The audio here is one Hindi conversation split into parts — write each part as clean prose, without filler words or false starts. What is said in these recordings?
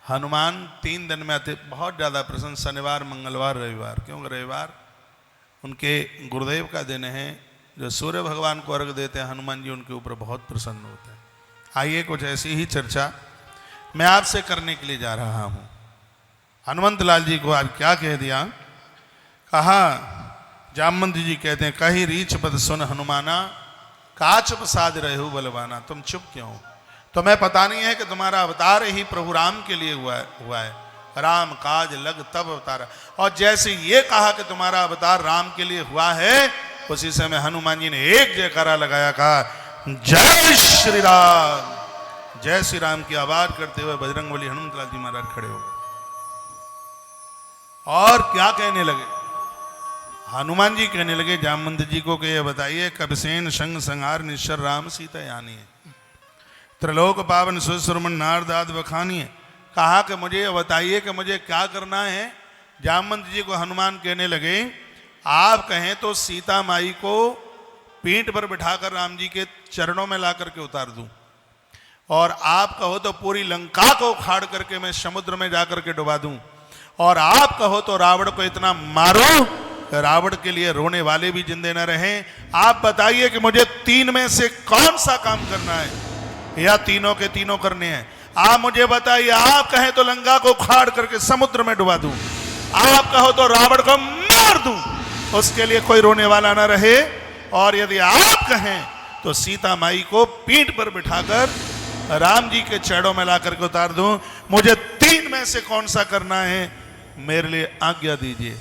हनुमान 3 दिन में आते, बहुत ज़्यादा प्रसन्न, शनिवार मंगलवार रविवार, क्योंकि रविवार उनके गुरुदेव का दिन है, जो सूर्य भगवान को अर्घ देते हैं, हनुमान जी उनके ऊपर बहुत प्रसन्न होते हैं। आइए कुछ ऐसी ही चर्चा मैं आपसे करने के लिए जा रहा हूँ। हनुमंत लाल जी को आज क्या कह दिया, कहा जामवंत जी कहते हैं, कही रीछ पद सुन हनुमाना, काच प्रसाद रहु बलवाना। तुम चुप क्यों हो? तुम्हें पता नहीं है कि तुम्हारा अवतार ही प्रभु राम के लिए हुआ है। राम काज लग तब अवतारा। और जैसे ये कहा कि तुम्हारा अवतार राम के लिए हुआ है, उसी समय हनुमान जी ने एक जयकारा लगाया, कहा जय श्री राम। जय श्री राम की आवाज करते हुए बजरंगबली हनुमत लाल जी महाराज खड़े हो गए और क्या कहने लगे। हनुमान जी कहने लगे जामवंत जी को कि ये बताइए, कबसेन संग संहार निश्चर राम सीता यानी है, त्रिलोक पावन सुरमन नारदाद बखानी है। कहा कि मुझे ये बताइए कि मुझे क्या करना है। जामवंत जी को हनुमान कहने लगे, आप कहें तो सीता माई को पीठ पर बिठाकर राम जी के चरणों में ला करके उतार दूं, और आप कहो तो पूरी लंका को उखाड़ करके मैं समुद्र में जाकर के डुबा दूं, और आप कहो तो रावण को इतना मारो रावण के लिए रोने वाले भी जिंदे न रहें। आप बताइए कि मुझे 3 में से कौन सा काम करना है, या तीनों के तीनों करने हैं। आप मुझे बताइए, आप कहें तो लंका को उखाड़ करके समुद्र में डुबा दूं, आप कहो तो रावण को मार दूं, उसके लिए कोई रोने वाला ना रहे, और यदि आप कहें तो सीता माई को पीठ पर बिठाकर राम जी के चरणों में ला करके उतार दूं। मुझे 3 में से कौन सा करना है, मेरे लिए आज्ञा दीजिए।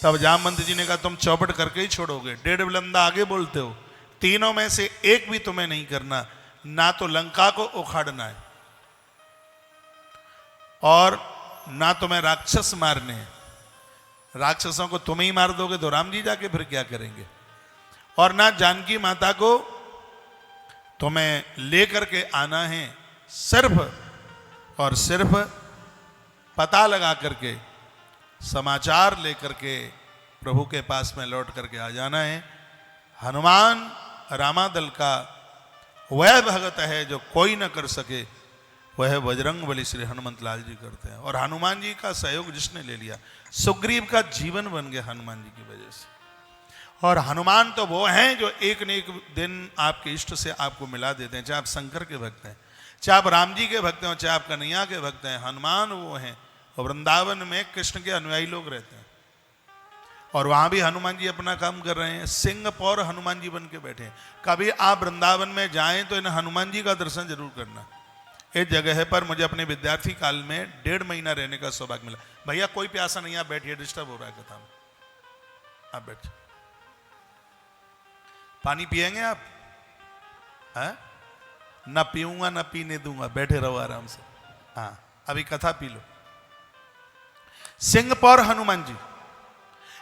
तब जामवंत जी ने कहा, तुम चौपट करके ही छोड़ोगे, 1.5 बुलंदा आगे बोलते हो। तीनों में से एक भी तुम्हें नहीं करना, ना तो लंका को उखाड़ना है, और ना तुम्हें राक्षस मारने हैं। राक्षसों को तुम ही मार दोगे तो राम जी जाके फिर क्या करेंगे, और ना जानकी माता को तुम्हें लेकर के आना है, सिर्फ और सिर्फ पता लगा करके, समाचार लेकर के प्रभु के पास में लौट करके आ जाना है। हनुमान रामादल का वह भगत है जो कोई न कर सके, वह बजरंगबली श्री हनुमंत लाल जी करते हैं। और हनुमान जी का सहयोग जिसने ले लिया, सुग्रीव का जीवन बन गया हनुमान जी की वजह से। और हनुमान तो वो हैं जो एक न एक दिन आपके इष्ट से आपको मिला देते हैं, चाहे आप शंकर के भक्त हैं, चाहे आप राम जी के भक्त हैं, चाहे आप कन्हैया के भक्त हैं। हनुमान वो हैं। और वृंदावन में कृष्ण के अनुयायी लोग रहते हैं, और वहां भी हनुमान जी अपना काम कर रहे हैं। सिंह पौर हनुमान जी बन के बैठे हैं। कभी आप वृंदावन में जाएं तो इन हनुमान जी का दर्शन जरूर करना। इस जगह पर मुझे अपने विद्यार्थी काल में 1.5 महीना रहने का सौभाग्य मिला। भैया कोई प्यासा नहीं, आप बैठिए, डिस्टर्ब हो रहा है कथा में, आप बैठिए। पानी पिएंगे आप? है ना, पीऊंगा ना पीने दूंगा, बैठे रहो आराम से। हाँ, अभी कथा पी लो। सिंहपौर हनुमान जी,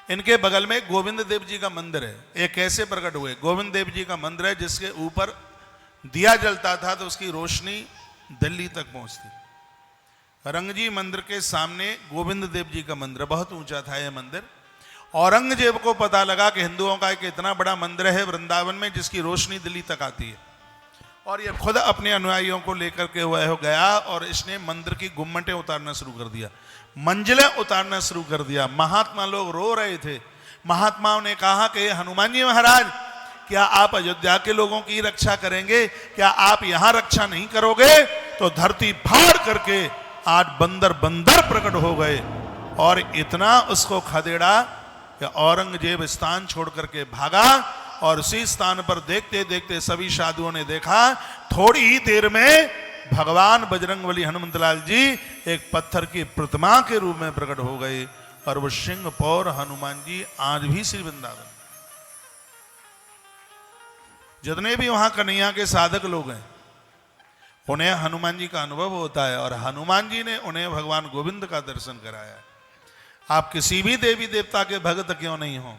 इनके बगल में गोविंद देव जी का मंदिर है। ये कैसे प्रकट हुए? गोविंद देव जी का मंदिर है जिसके ऊपर दिया जलता था तो उसकी रोशनी दिल्ली तक पहुंचती। रंगजी मंदिर के सामने गोविंद देव जी का मंदिर, बहुत ऊंचा था यह मंदिर। औरंगजेब को पता लगा कि हिंदुओं का एक इतना बड़ा मंदिर है वृंदावन में जिसकी रोशनी दिल्ली तक आती है, और ये खुद अपने अनुयायियों को लेकर के वह गया, और इसने मंदिर की गुम्मटें उतारना शुरू कर दिया, मंजिलें उतारना शुरू कर दिया। महात्मा लोग रो रहे थे। महात्माओं ने कहा कि हनुमान जी महाराज, क्या आप अयोध्या के लोगों की रक्षा करेंगे? क्या आप यहां रक्षा नहीं करोगे तो धरती फाड़ करके आज बंदर बंदर प्रकट हो गए। और इतना उसको खदेड़ा कि औरंगजेब स्थान छोड़ करके भागा, और उसी स्थान पर देखते देखते सभी साधुओं ने देखा, थोड़ी ही देर में भगवान बजरंगबली हनुमंतलाल जी एक पत्थर की प्रतिमा के रूप में प्रकट हो गए। और वो सिंह पौर हनुमान जी आज भी श्री वृंदावन, जितने भी वहां कन्हैया के साधक लोग हैं, उन्हें हनुमान जी का अनुभव होता है, और हनुमान जी ने उन्हें भगवान गोविंद का दर्शन कराया है। आप किसी भी देवी देवता के भक्त क्यों नहीं हो,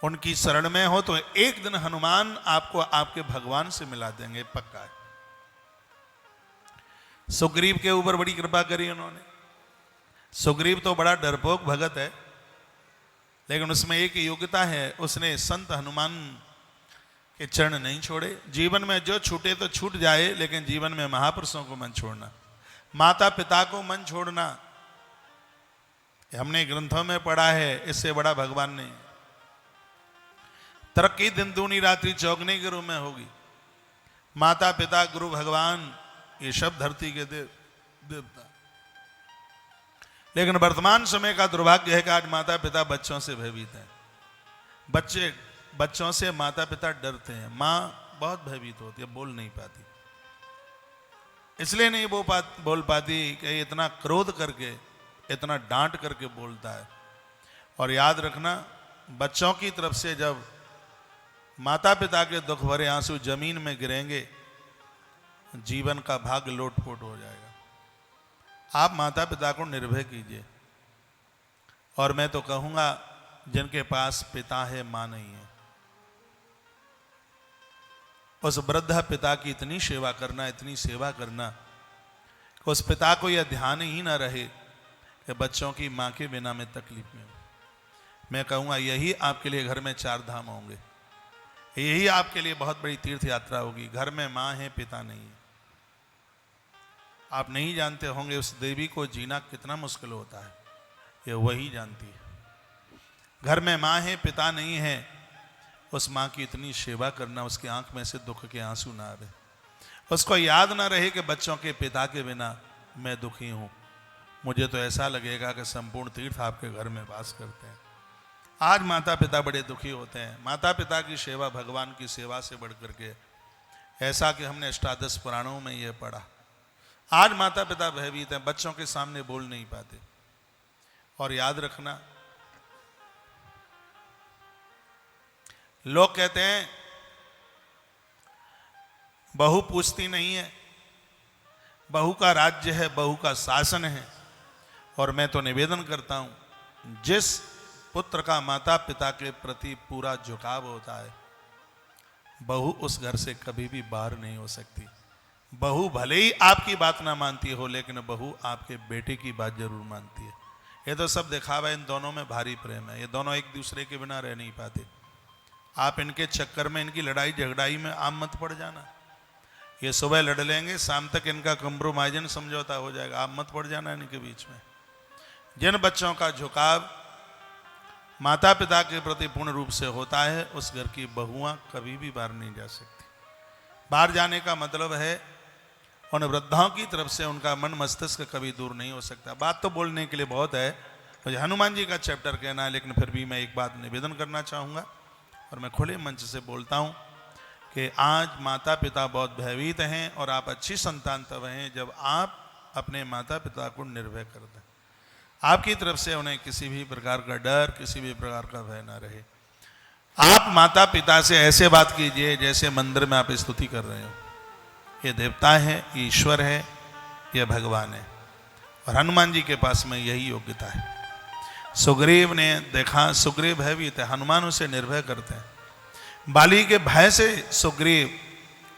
उनकी शरण में हो, तो एक दिन हनुमान आपको आपके भगवान से मिला देंगे, पक्का है। सुग्रीव के ऊपर बड़ी कृपा करी उन्होंने। सुग्रीव तो बड़ा डरपोक भगत है, लेकिन उसमें एक योग्यता है, उसने संत हनुमान कि चरण नहीं छोड़े। जीवन में जो छूटे तो छूट जाए, लेकिन जीवन में महापुरुषों को मन छोड़ना, माता पिता को मन छोड़ना, हमने ग्रंथों में पढ़ा है, इससे बड़ा भगवान नहीं। तरक्की दिन दूनी रात्रि चौगने के रूप में होगी। माता पिता गुरु भगवान ये सब धरती के देवता। लेकिन वर्तमान समय का दुर्भाग्य है कि आज माता पिता बच्चों से भयभीत हैं। बच्चों से माता पिता डरते हैं। माँ बहुत भयभीत होती है, बोल नहीं पाती। इसलिए नहीं बोल पाती कि इतना क्रोध करके, इतना डांट करके बोलता है। और याद रखना, बच्चों की तरफ से जब माता पिता के दुख भरे आंसू जमीन में गिरेंगे, जीवन का भाग्य लोटपोट हो जाएगा। आप माता पिता को निर्भय कीजिए। और मैं तो कहूंगा, जिनके पास पिता है मां नहीं है, उस वृद्ध पिता की इतनी सेवा करना, इतनी सेवा करना कि उस पिता को यह ध्यान ही ना रहे कि बच्चों की मां के बिना में तकलीफ में हूं। मैं कहूंगा यही आपके लिए घर में 4 धाम होंगे, यही आपके लिए बहुत बड़ी तीर्थ यात्रा होगी। घर में मां है, पिता नहीं है। आप नहीं जानते होंगे उस देवी को जीना कितना मुश्किल होता है, ये वही जानती है। घर में मां है, पिता नहीं है, उस मां की इतनी सेवा करना, उसकी आंख में से दुख के आंसू ना आए, उसको याद ना रहे कि बच्चों के पिता के बिना मैं दुखी हूं। मुझे तो ऐसा लगेगा कि संपूर्ण तीर्थ आपके घर में वास करते हैं। आज माता पिता बड़े दुखी होते हैं। माता पिता की सेवा भगवान की सेवा से बढ़ करके, ऐसा कि हमने अष्टादश पुराणों में यह पढ़ा। आज माता पिता भयभीत हैं, बच्चों के सामने बोल नहीं पाते। और याद रखना, लोग कहते हैं बहू पूछती नहीं है, बहू का राज्य है, बहू का शासन है। और मैं तो निवेदन करता हूं, जिस पुत्र का माता पिता के प्रति पूरा झुकाव होता है, बहू उस घर से कभी भी बाहर नहीं हो सकती। बहू भले ही आपकी बात ना मानती हो, लेकिन बहू आपके बेटे की बात जरूर मानती है। ये तो सब दिखावा, इन दोनों में भारी प्रेम है। ये दोनों एक दूसरे के बिना रह नहीं पाते। आप इनके चक्कर में, इनकी लड़ाई झगड़ाई में आप मत पड़ जाना। ये सुबह लड़ लेंगे, शाम तक इनका कंप्रोमाइजन समझौता हो जाएगा, आप मत पड़ जाना इनके बीच में। जिन बच्चों का झुकाव माता पिता के प्रति पूर्ण रूप से होता है, उस घर की बहुआं कभी भी बाहर नहीं जा सकती। बाहर जाने का मतलब है उन वृद्धाओं की तरफ से उनका मन मस्तिष्क कभी दूर नहीं हो सकता। बात तो बोलने के लिए बहुत है, मुझे हनुमान जी का चैप्टर कहना है, लेकिन फिर भी मैं एक बात निवेदन करना चाहूँगा और मैं खुले मंच से बोलता हूँ कि आज माता पिता बहुत भयभीत हैं। और आप अच्छी संतान तब हैं जब आप अपने माता पिता को निर्भय कर दें। आपकी तरफ से उन्हें किसी भी प्रकार का डर, किसी भी प्रकार का भय ना रहे। आप माता पिता से ऐसे बात कीजिए जैसे मंदिर में आप स्तुति कर रहे हो। ये देवता है, ये ईश्वर है, ये भगवान है। और हनुमान जी के पास में यही योग्यता है। सुग्रीव ने देखा, सुग्रीव भयभीत है, हनुमान उसे निर्भय करते हैं। बाली के भय से सुग्रीव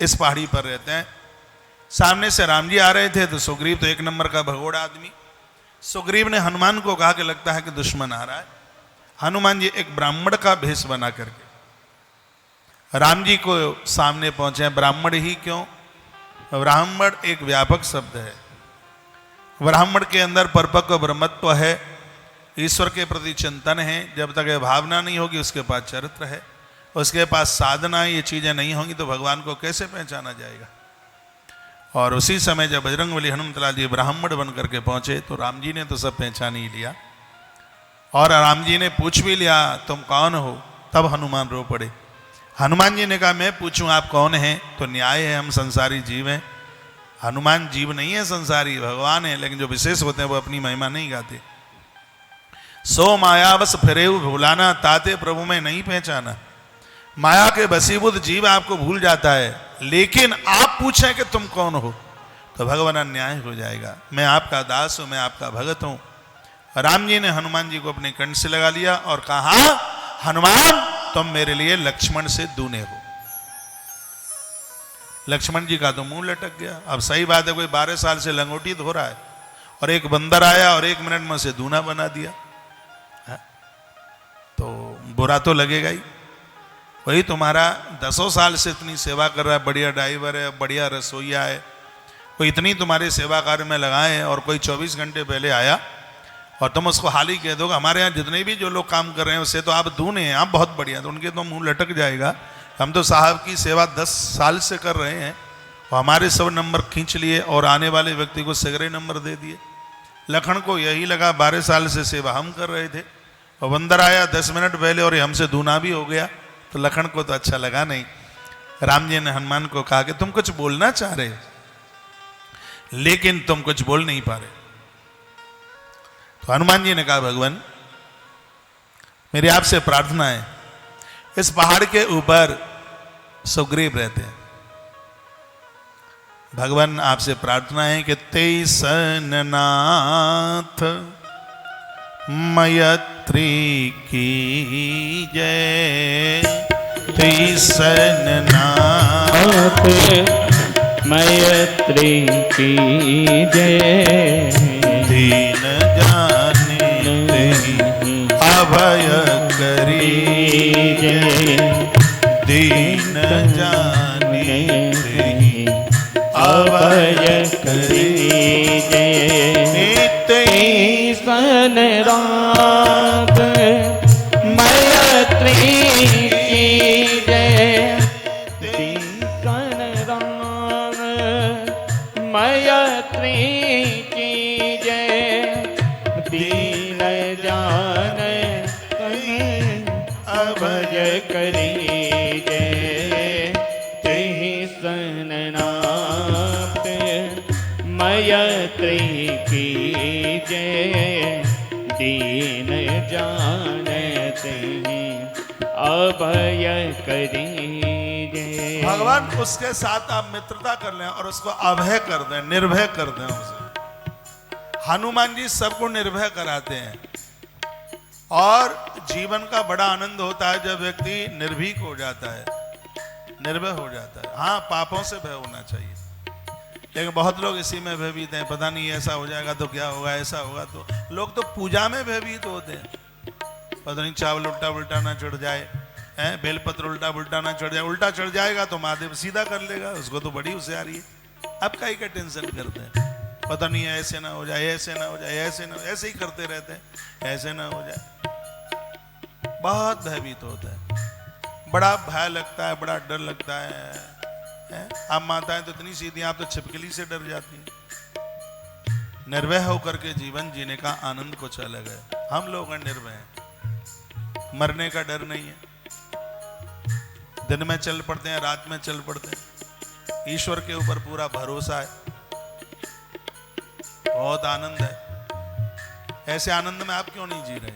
इस पहाड़ी पर रहते हैं। सामने से राम जी आ रहे थे तो सुग्रीव तो एक नंबर का भगोड़ा आदमी। सुग्रीव ने हनुमान को कहा कि लगता है कि दुश्मन आ रहा है। हनुमान जी एक ब्राह्मण का भेष बना करके राम जी को सामने पहुंचे। ब्राह्मण ही क्यों? ब्राह्मण एक व्यापक शब्द है। ब्राह्मण के अंदर परिपक्व ब्रह्मत्व है, ईश्वर के प्रति चिंतन है। जब तक ये भावना नहीं होगी, उसके पास चरित्र है, उसके पास साधना, ये चीजें नहीं होंगी तो भगवान को कैसे पहचाना जाएगा। और उसी समय जब बजरंगबली हनुमतलाल जी ब्राह्मण बन करके पहुंचे तो राम जी ने तो सब पहचान ही लिया। और राम जी ने पूछ भी लिया तुम कौन हो, तब हनुमान रो पड़े। हनुमान जी ने कहा मैं पूछूं आप कौन हैं? तो न्याय है, हम संसारी जीव हैं। हनुमान जीव नहीं है, संसारी भगवान है, लेकिन जो विशेष होते हैं वो अपनी महिमा नहीं गाते। सो माया बस फिरे भूलाना, ताते प्रभु में नहीं पहचाना। माया के बसीबुद जीव आपको भूल जाता है, लेकिन आप पूछें कि तुम कौन हो तो भगवान अन्याय हो जाएगा। मैं आपका दास हूं, मैं आपका भगत हूं। राम जी ने हनुमान जी को अपने कंठ से लगा लिया और कहा हनुमान तुम मेरे लिए लक्ष्मण से दूने हो। लक्ष्मण जी का तो मुंह लटक गया। अब सही बात है, कोई 12 साल से लंगोटी धो रहा है और एक बंदर आया और 1 मिनट में उसे दूना बना दिया, तो बुरा तो लगेगा ही। वही तुम्हारा 10 साल से इतनी सेवा कर रहा है, बढ़िया ड्राइवर है, बढ़िया रसोईया है, कोई इतनी तुम्हारे सेवा कार्य में लगाए हैं, और कोई 24 घंटे पहले आया और तुम उसको हाल ही कह दो हमारे यहाँ जितने भी जो लोग काम कर रहे हैं उससे तो आप दूने हैं, आप बहुत बढ़िया, तो उनके तो मुंह लटक जाएगा। हम तो साहब की सेवा 10 साल से कर रहे हैं और हमारे सब नंबर खींच लिए और आने वाले व्यक्ति को सगरे नंबर दे दिए। लखन को यही लगा 12 साल से सेवा हम कर रहे थे और बंदर आया 10 मिनट पहले और ये हमसे दूना भी हो गया, तो लखन को तो अच्छा लगा नहीं। राम जी ने हनुमान को कहा कि तुम कुछ बोलना चाह रहे हो लेकिन तुम कुछ बोल नहीं पा रहे। तो हनुमान जी ने कहा भगवान मेरी आपसे प्रार्थना है, इस पहाड़ के ऊपर सुग्रीव रहते हैं, भगवान आपसे प्रार्थना है कि तेसन नाथ मैत्री की जय, तेसन नाथ मैत्री की जय, दीन जाने तेहि अभय करी जय, दीन जाने तेहि अभय करी जय, तेसन नाथ मैत्री की जय, तेसन नाथ मैत्री की जय, दीन जान अभय करी जय, तेसन नाथ मैत्री की जय, दीन जानते अभय करी जय। भगवान उसके साथ आप मित्रता कर लें और उसको अभय कर दें, निर्भय कर दें उसे। हनुमान जी सबको निर्भय कराते हैं और जीवन का बड़ा आनंद होता है जब व्यक्ति निर्भीक हो जाता है, निर्भय हो जाता है। हाँ, पापों से भय होना चाहिए, लेकिन बहुत लोग इसी में भयभीत हैं, पता नहीं ऐसा हो जाएगा तो क्या होगा, ऐसा होगा तो। लोग तो पूजा में भयभीत होते हैं, पता नहीं चावल उल्टा उल्टा ना चढ़ जाए, हैं, बेलपत्र उल्टा उल्टा ना चढ़ जाए, उल्टा चढ़ जाएगा तो महादेव सीधा कर लेगा, उसको तो बड़ी होशियारी है। अब काहे का टेंशन करते हैं, पता नहीं ऐसे ना हो जाए, ऐसे ना हो जाए, ऐसे ना, ऐसे ही करते रहते हैं, ऐसे ना हो जाए। बहुत भयभीत होता है, बड़ा भय लगता है, बड़ा डर लगता है। आप माताएं तो इतनी सीधी, आप तो छिपकली से डर जाती हैं। निर्भय होकर के जीवन जीने का आनंद कुछ अलग है। हम लोग निर्भय हैं, मरने का डर नहीं है, दिन में चल पड़ते हैं, रात में चल पड़ते हैं, ईश्वर के ऊपर पूरा भरोसा है, बहुत आनंद है। ऐसे आनंद में आप क्यों नहीं जी रहे?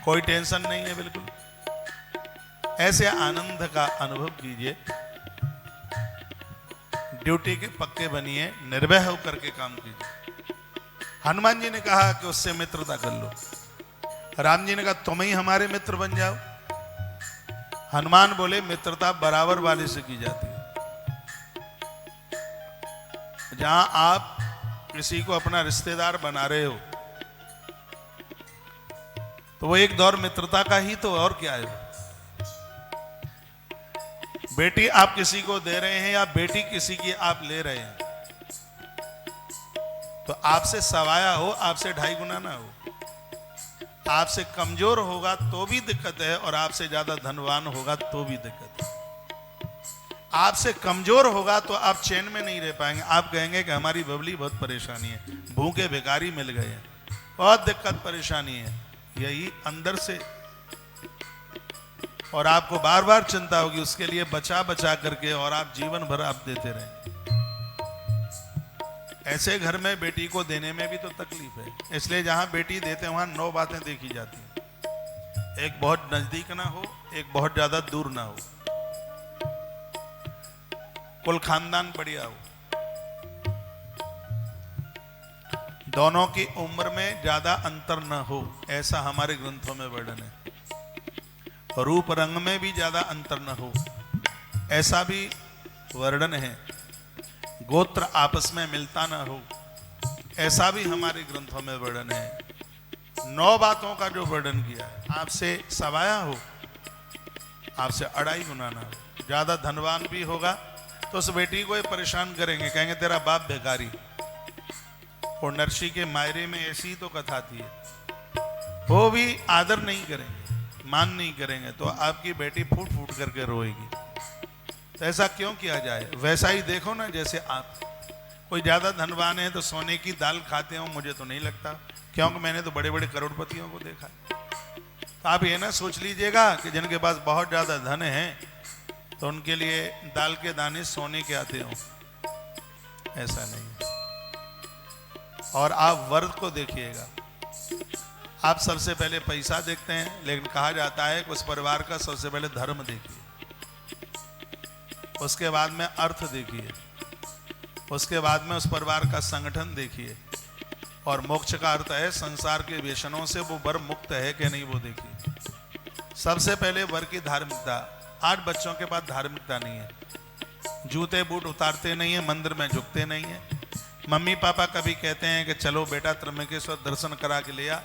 कोई टेंशन नहीं है बिल्कुल। ऐसे आनंद का अनुभव कीजिए, ड्यूटी के पक्के बनिए, निर्भय होकर के काम कीजिए। हनुमान जी ने कहा कि उससे मित्रता कर लो, राम जी ने कहा तुम ही हमारे मित्र बन जाओ। हनुमान बोले मित्रता बराबर वाले से की जाती है। जहां आप किसी को अपना रिश्तेदार बना रहे हो तो वो एक दौर मित्रता का ही तो, और क्या है। बेटी आप किसी को दे रहे हैं या बेटी किसी की आप ले रहे हैं, तो आपसे सवाया हो, आपसे 2.5 गुना ना हो। आपसे कमजोर होगा तो भी दिक्कत है और आपसे ज्यादा धनवान होगा तो भी दिक्कत है। आपसे कमजोर होगा तो आप चैन में नहीं रह पाएंगे, आप कहेंगे कि हमारी बबली बहुत परेशानी है, भूखे भिखारी मिल गए हैं, बहुत दिक्कत परेशानी है, यही अंदर से, और आपको बार बार चिंता होगी उसके लिए, बचा बचा करके, और आप जीवन भर आप देते रहेंगे। ऐसे घर में बेटी को देने में भी तो तकलीफ है, इसलिए जहां बेटी देते हैं वहां 9 बातें देखी जाती हैं। एक बहुत नजदीक ना हो, एक बहुत ज्यादा दूर ना हो, कुल खानदान बढ़िया हो, दोनों की उम्र में ज्यादा अंतर न हो, ऐसा हमारे ग्रंथों में वर्णन है। रूप रंग में भी ज्यादा अंतर न हो, ऐसा भी वर्णन है। गोत्र आपस में मिलता न हो, ऐसा भी हमारे ग्रंथों में वर्णन है। 9 बातों का जो वर्णन किया है, आपसे सवाया हो, आपसे अढ़ाई गुना ना हो। ज़्यादा धनवान भी होगा तो उस बेटी को ही परेशान करेंगे, कहेंगे तेरा बाप भिखारी। और नरसी के मायरे में ऐसी तो कथा थी, वो भी आदर नहीं करेंगे, मान नहीं करेंगे, तो आपकी बेटी फूट फूट करके रोएगी। तो ऐसा क्यों किया जाए? वैसा ही देखो ना, जैसे आप कोई ज़्यादा धनवान है तो सोने की दाल खाते हो, मुझे तो नहीं लगता, क्योंकि मैंने तो बड़े बड़े करोड़पतियों को देखा। तो आप ये ना सोच लीजिएगा कि जिनके पास बहुत ज़्यादा धन है तो उनके लिए दाल के दाने सोने के आते हो, ऐसा नहीं है। और आप वर्ग को देखिएगा, आप सबसे पहले पैसा देखते हैं, लेकिन कहा जाता है कि उस परिवार का सबसे पहले धर्म देखिए, उसके बाद में अर्थ देखिए, उसके बाद में उस परिवार का संगठन देखिए, और मोक्ष का अर्थ है संसार के व्यसनों से वो वर मुक्त है कि नहीं, वो देखिए। सबसे पहले वर की धार्मिकता। आज बच्चों के पास धार्मिकता नहीं है, जूते बूट उतारते नहीं है, मंदिर में झुकते नहीं है। मम्मी पापा कभी कहते हैं कि चलो बेटा त्र्यंबकेश्वर दर्शन करा के ले आ,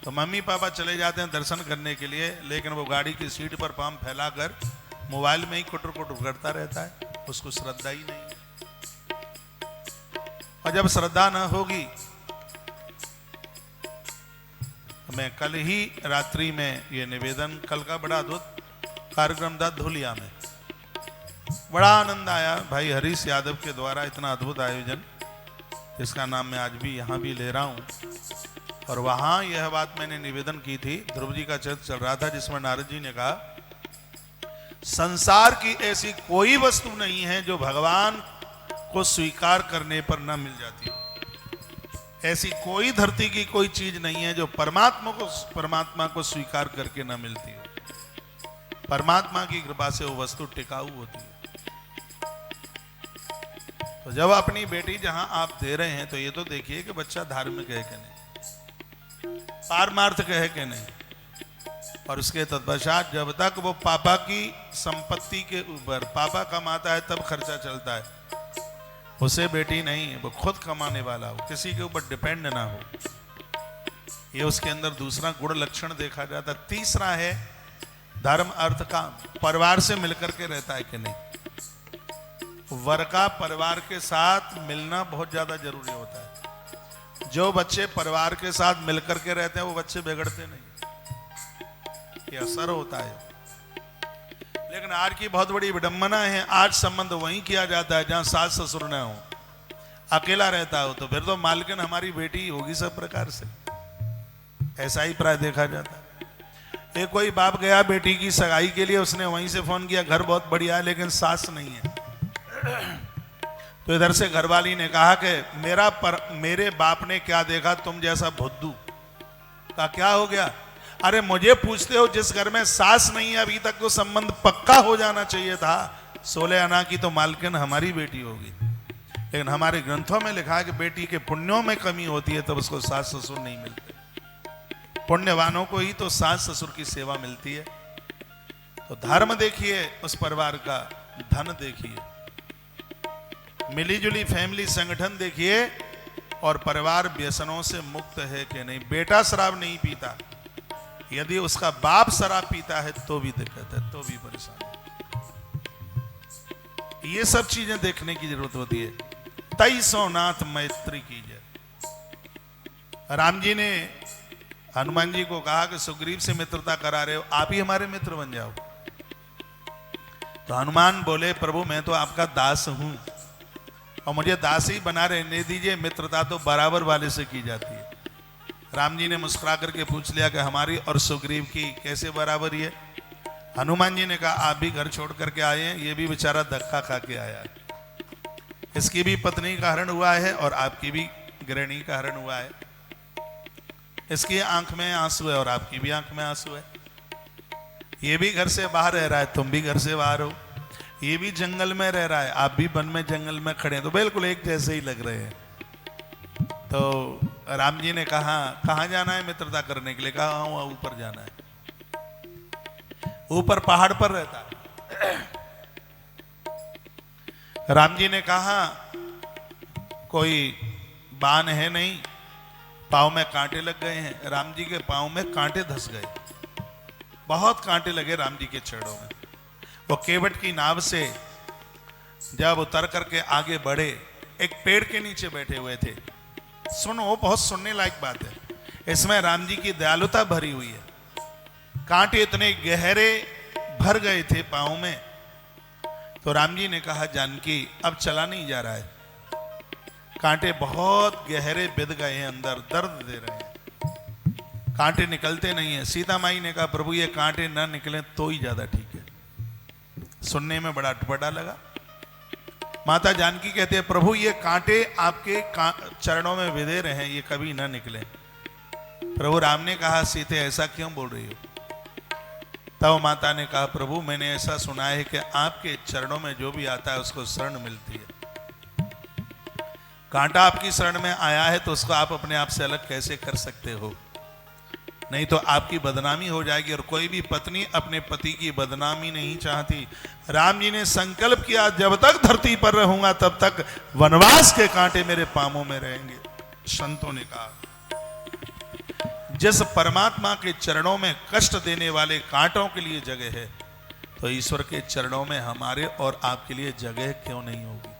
तो मम्मी पापा चले जाते हैं दर्शन करने के लिए, लेकिन वो गाड़ी की सीट पर पाँव फैलाकर मोबाइल में ही कुटर कुटर करता रहता है, उसको श्रद्धा ही नहीं है। और जब श्रद्धा न होगी, मैं कल ही रात्रि में ये निवेदन, कल का बड़ा अद्भुत कार्यक्रम था धुलिया में, बड़ा आनंद आया भाई हरीश यादव के द्वारा, इतना अद्भुत आयोजन, इसका नाम मैं आज भी यहाँ भी ले रहा हूँ। और वहाँ यह बात मैंने निवेदन की थी, ध्रुव जी का चरित्र चल रहा था, जिसमें नारद जी ने कहा संसार की ऐसी कोई वस्तु नहीं है जो भगवान को स्वीकार करने पर न मिल जाती। ऐसी कोई धरती की कोई चीज नहीं है जो परमात्मा को स्वीकार करके न मिलती हो। परमात्मा की कृपा से वो वस्तु टिकाऊ होती है। तो जब अपनी बेटी जहां आप दे रहे हैं तो ये तो देखिए कि बच्चा धार्मिक है कि नहीं, पारमार्थिक है कि नहीं। और उसके तत्पश्चात जब तक वो पापा की संपत्ति के ऊपर, पापा कमाता है तब खर्चा चलता है, उसे बेटी नहीं, वो खुद कमाने वाला हो, किसी के ऊपर डिपेंड ना हो, ये उसके अंदर दूसरा गुण लक्षण देखा जाता। तीसरा है धर्म अर्थ काम, परिवार से मिलकर के रहता है कि नहीं। वर का परिवार के साथ मिलना बहुत ज्यादा जरूरी होता है। जो बच्चे परिवार के साथ मिलकर के रहते हैं वो बच्चे बिगड़ते नहीं, ये असर होता है। लेकिन आज की बहुत बड़ी विडंबना है, आज संबंध वहीं किया जाता है जहां सास ससुर न हो, अकेला रहता हो, तो फिर तो मालकिन हमारी बेटी होगी सब प्रकार से, ऐसा ही प्राय देखा जाता है। एक कोई बाप गया बेटी की सगाई के लिए, उसने वहीं से फोन किया, घर बहुत बढ़िया है लेकिन सास नहीं है। तो इधर से घरवाली ने कहा कि मेरे बाप ने क्या देखा तुम जैसा भुद्दू। का क्या हो गया? अरे मुझे पूछते हो, जिस घर में सास नहीं है अभी तक तो संबंध पक्का हो जाना चाहिए था। 16 आना की तो मालकिन हमारी बेटी होगी, लेकिन हमारे ग्रंथों में लिखा है कि बेटी के पुण्यों में कमी होती है तब उसको सास ससुर नहीं मिलते। पुण्यवानों को ही तो सास ससुर की सेवा मिलती है। तो धर्म देखिए, उस परिवार का धन देखिए, मिलीजुली फैमिली संगठन देखिए, और परिवार व्यसनों से मुक्त है कि नहीं। बेटा शराब नहीं पीता, यदि उसका बाप शराब पीता है तो भी दिक्कत है, तो भी परेशान है। ये सब चीजें देखने की जरूरत होती है। 23 नाथ मैत्री कीजिए। राम जी ने हनुमान जी को कहा कि सुग्रीव से मित्रता करा रहे हो, आप ही हमारे मित्र बन जाओ। तो हनुमान बोले प्रभु मैं तो आपका दास हूं और मुझे दास ही बना रहने दीजिए, मित्रता तो बराबर वाले से की जाती है। राम जी ने मुस्कुरा करके पूछ लिया कि हमारी और सुग्रीव की कैसे बराबरी है। हनुमान जी ने कहा आप भी घर छोड़ करके आए हैं, ये भी बेचारा धक्का खा के आया है, इसकी भी पत्नी का हरण हुआ है और आपकी भी गृहिणी का हरण हुआ है। इसकी आंख में आंसू है और आपकी भी आंख में आंसू है। ये भी घर से बाहर रह रहा है, तुम भी घर से बाहर हो। ये भी जंगल में रह रहा है, आप भी वन में जंगल में खड़े हैं, तो बिल्कुल एक जैसे ही लग रहे हैं। तो राम जी ने कहा कहाँ जाना है मित्रता करने के लिए? कहा हाँ ऊपर जाना है। ऊपर पहाड़ पर रहता है। राम जी ने कहा कोई बाण है नहीं, पाँव में कांटे लग गए हैं। राम जी के पाँव में कांटे धस गए, बहुत कांटे लगे राम जी के छड़ों में। वो केवट की नाव से जब उतर करके आगे बढ़े, एक पेड़ के नीचे बैठे हुए थे। सुनो, बहुत सुनने लायक बात है, इसमें राम जी की दयालुता भरी हुई है। कांटे इतने गहरे भर गए थे पांव में, तो राम जी ने कहा, जानकी अब चला नहीं जा रहा है, कांटे बहुत गहरे बिध गए हैं अंदर, दर्द दे रहे हैं, कांटे निकलते नहीं है। सीता माई ने कहा, प्रभु ये कांटे ना निकले तो ही ज्यादा ठीक है। सुनने में बड़ा अटपटा लगा। माता जानकी कहते हैं, प्रभु ये कांटे आपके चरणों में विधे रहे हैं, ये कभी ना निकले। प्रभु राम ने कहा, सीते ऐसा क्यों बोल रही हो? तब माता ने कहा, प्रभु मैंने ऐसा सुना है कि आपके चरणों में जो भी आता है उसको शरण मिलती है। कांटा आपकी शरण में आया है तो उसको आप अपने आप से अलग कैसे कर सकते हो? नहीं तो आपकी बदनामी हो जाएगी, और कोई भी पत्नी अपने पति की बदनामी नहीं चाहती। राम जी ने संकल्प किया, जब तक धरती पर रहूंगा तब तक वनवास के कांटे मेरे पांवों में रहेंगे। संतों ने कहा, जिस परमात्मा के चरणों में कष्ट देने वाले कांटों के लिए जगह है, तो ईश्वर के चरणों में हमारे और आपके लिए जगह क्यों नहीं होगी?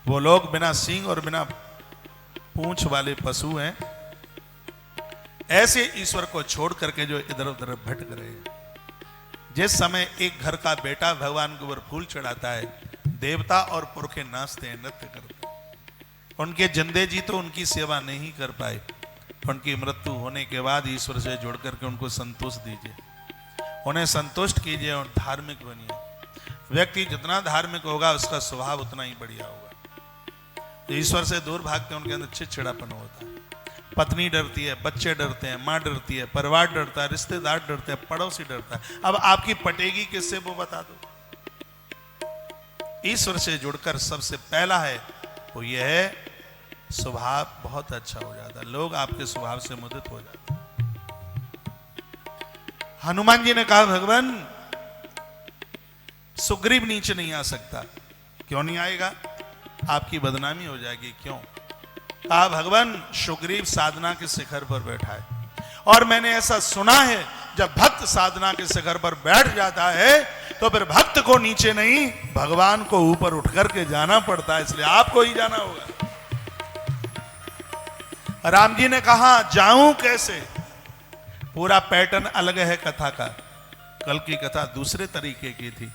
वो लोग बिना सींग और बिना पूंछ वाले पशु हैं, ऐसे ईश्वर को छोड़ करके जो इधर उधर भटक रहे हैं। जिस समय एक घर का बेटा भगवान के ऊपर फूल चढ़ाता है, देवता और पुरखे नाचते हैं, नृत्य करते हैं। उनके जिंदे जी तो उनकी सेवा नहीं कर पाए, उनकी मृत्यु होने के बाद ईश्वर से जुड़ करके उनको संतोष दीजिए, उन्हें संतुष्ट कीजिए और धार्मिक बनिए। व्यक्ति जितना धार्मिक होगा उसका स्वभाव उतना ही बढ़िया होगा। ईश्वर से दूर भागते उनके अंदर चिड़चिड़ापन होता है। पत्नी डरती है, बच्चे डरते हैं, माँ डरती है, परिवार डरता है, रिश्तेदार डरते हैं, पड़ोसी डरता है। अब आपकी पटेगी किससे वो बता दो। ईश्वर से जुड़कर सबसे पहला है वो यह है, स्वभाव बहुत अच्छा हो जाता है, लोग आपके स्वभाव से मुदित हो जाते हैं। हनुमान जी ने कहा, भगवान सुग्रीव नीचे नहीं आ सकता। क्यों नहीं आएगा? आपकी बदनामी हो जाएगी। क्यों? कहा, भगवान सुग्रीव साधना के शिखर पर बैठा है, और मैंने ऐसा सुना है जब भक्त साधना के शिखर पर बैठ जाता है तो फिर भक्त को नीचे नहीं, भगवान को ऊपर उठ करके जाना पड़ता है, इसलिए आपको ही जाना होगा। राम जी ने कहा, जाऊं कैसे? पूरा पैटर्न अलग है कथा का। कल की कथा दूसरे तरीके की थी,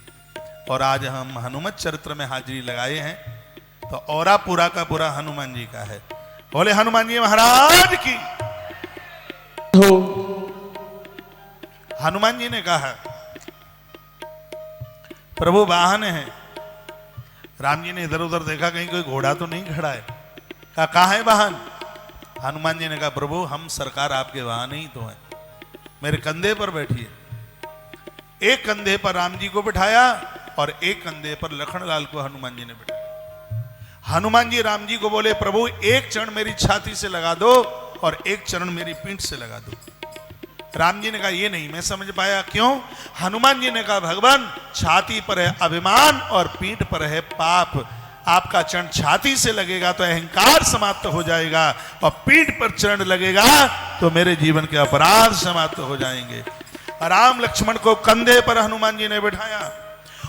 और आज हम हनुमत चरित्र में हाजिरी लगाए हैं, तो औरा पूरा का पूरा हनुमान जी का है। बोले हनुमान जी महाराज की। हनुमान जी ने कहा, प्रभु वाहन है। राम जी ने इधर उधर देखा, कहीं कोई घोड़ा तो नहीं खड़ा है। कहा, कहाँ है वाहन? हनुमान जी ने कहा, प्रभु हम सरकार आपके वाहन ही तो हैं, मेरे कंधे पर बैठिए। एक कंधे पर राम जी को बिठाया और एक कंधे पर लखनलाल को हनुमान जी ने बिठाया। हनुमान जी राम जी को बोले, प्रभु एक चरण मेरी छाती से लगा दो और एक चरण मेरी पीठ से लगा दो। राम जी ने कहा, ये नहीं मैं समझ पाया, क्यों? हनुमान जी ने कहा, भगवान छाती पर है अभिमान और पीठ पर है पाप। आपका चरण छाती से लगेगा तो अहंकार समाप्त हो जाएगा, और पीठ पर चरण लगेगा तो मेरे जीवन के अपराध समाप्त हो जाएंगे। राम लक्ष्मण को कंधे पर हनुमान जी ने बिठाया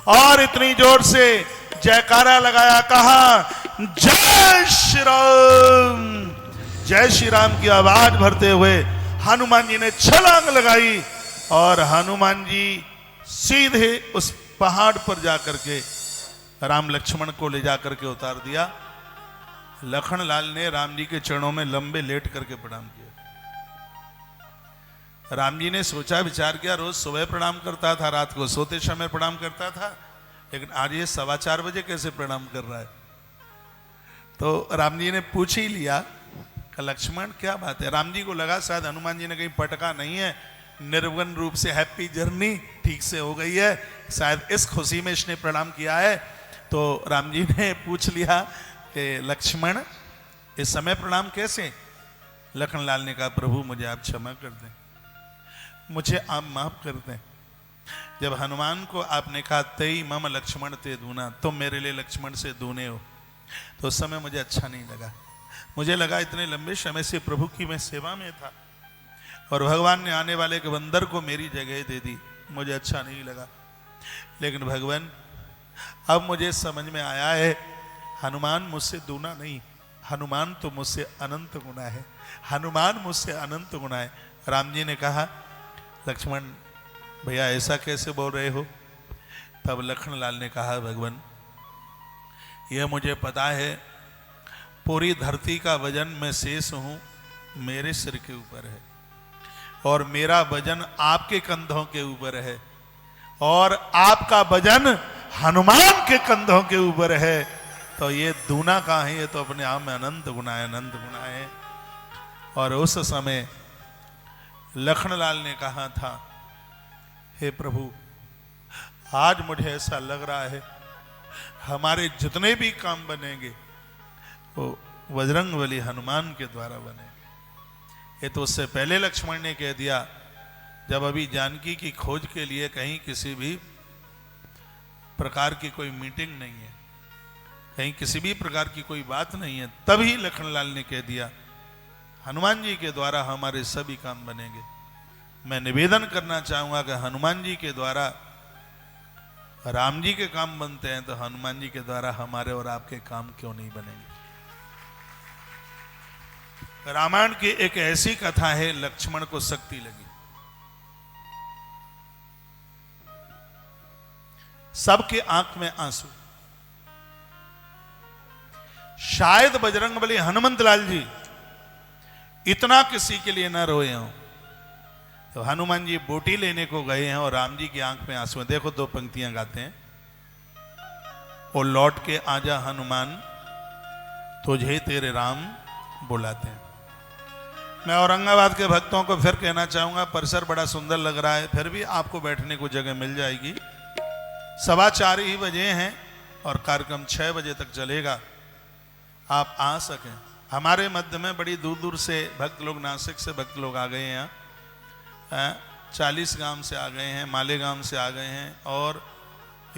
और इतनी जोर से जयकारा लगाया, कहा, जय श्री राम। जय श्री राम की आवाज भरते हुए हनुमान जी ने छलांग लगाई, और हनुमान जी सीधे उस पहाड़ पर जाकर के राम लक्ष्मण को ले जाकर के उतार दिया। लखनलाल ने राम जी के चरणों में लंबे लेट करके प्रणाम किया। राम जी ने सोचा विचार किया, रोज सुबह प्रणाम करता था, रात को सोते समय प्रणाम करता था, लेकिन आज ये 4:15 बजे कैसे प्रणाम कर रहा है? तो राम जी ने पूछ ही लिया, लक्ष्मण क्या बात है? राम जी को लगा शायद हनुमान जी ने कहीं पटका नहीं है, निर्विघ्न रूप से हैप्पी जर्नी ठीक से हो गई है, शायद इस खुशी में इसने प्रणाम किया है। तो राम जी ने पूछ लिया कि लक्ष्मण इस समय प्रणाम कैसे? लखनलाल ने कहा, प्रभु मुझे आप क्षमा कर दें, मुझे आप माफ कर दें। जब हनुमान को आपने कहा, तेई मम लक्ष्मण ते दूना, तुम मेरे लिए लक्ष्मण से दूने हो, तो उस समय मुझे अच्छा नहीं लगा। मुझे लगा इतने लंबे समय से प्रभु की मैं सेवा में था और भगवान ने आने वाले के बंदर को मेरी जगह दे दी, मुझे अच्छा नहीं लगा। लेकिन भगवान अब मुझे समझ में आया है, हनुमान मुझसे दूना नहीं, हनुमान तो मुझसे अनंत गुना है, हनुमान मुझसे अनंत गुना है। राम जी ने कहा, लक्ष्मण भैया ऐसा कैसे बोल रहे हो? तब लखनलाल ने कहा, भगवान यह मुझे पता है, पूरी धरती का वजन मैं शेष हूं, मेरे सिर के ऊपर है, और मेरा वजन आपके कंधों के ऊपर है, और आपका वजन हनुमान के कंधों के ऊपर है। तो ये दूना कहाँ है? ये तो अपने आप में अनंत गुना है, अनंत गुना है। और उस समय लखनलाल ने कहा था, हे प्रभु, आज मुझे ऐसा लग रहा है हमारे जितने भी काम बनेंगे वो बजरंगबली हनुमान के द्वारा बनेंगे। ये तो उससे पहले लक्ष्मण ने कह दिया, जब अभी जानकी की खोज के लिए कहीं किसी भी प्रकार की कोई मीटिंग नहीं है, कहीं किसी भी प्रकार की कोई बात नहीं है, तभी लखनलाल ने कह दिया हनुमान जी के द्वारा हमारे सभी काम बनेंगे। मैं निवेदन करना चाहूंगा कि हनुमान जी के द्वारा राम जी के काम बनते हैं, तो हनुमान जी के द्वारा हमारे और आपके काम क्यों नहीं बनेंगे? रामायण की एक ऐसी कथा है, लक्ष्मण को शक्ति लगी, सबके आंख में आंसू। शायद बजरंगबली हनुमंत लाल जी इतना किसी के लिए न रोए हों। तो हनुमान जी बोटी लेने को गए हैं और राम जी की आंख में आंसू हैं। देखो 2 पंक्तियां गाते हैं, और लौट के आजा हनुमान, तुझे तेरे राम बुलाते हैं। मैं औरंगाबाद के भक्तों को फिर कहना चाहूंगा, परिसर बड़ा सुंदर लग रहा है, फिर भी आपको बैठने को जगह मिल जाएगी। 4:15 ही बजे हैं और कार्यक्रम 6 बजे तक चलेगा। आप आ सकें। हमारे मध्य में बड़ी दूर दूर से भक्त लोग, नासिक से भक्त लोग आ गए हैं, 40 गांव से आ गए हैं, मालेगांव से आ गए हैं, और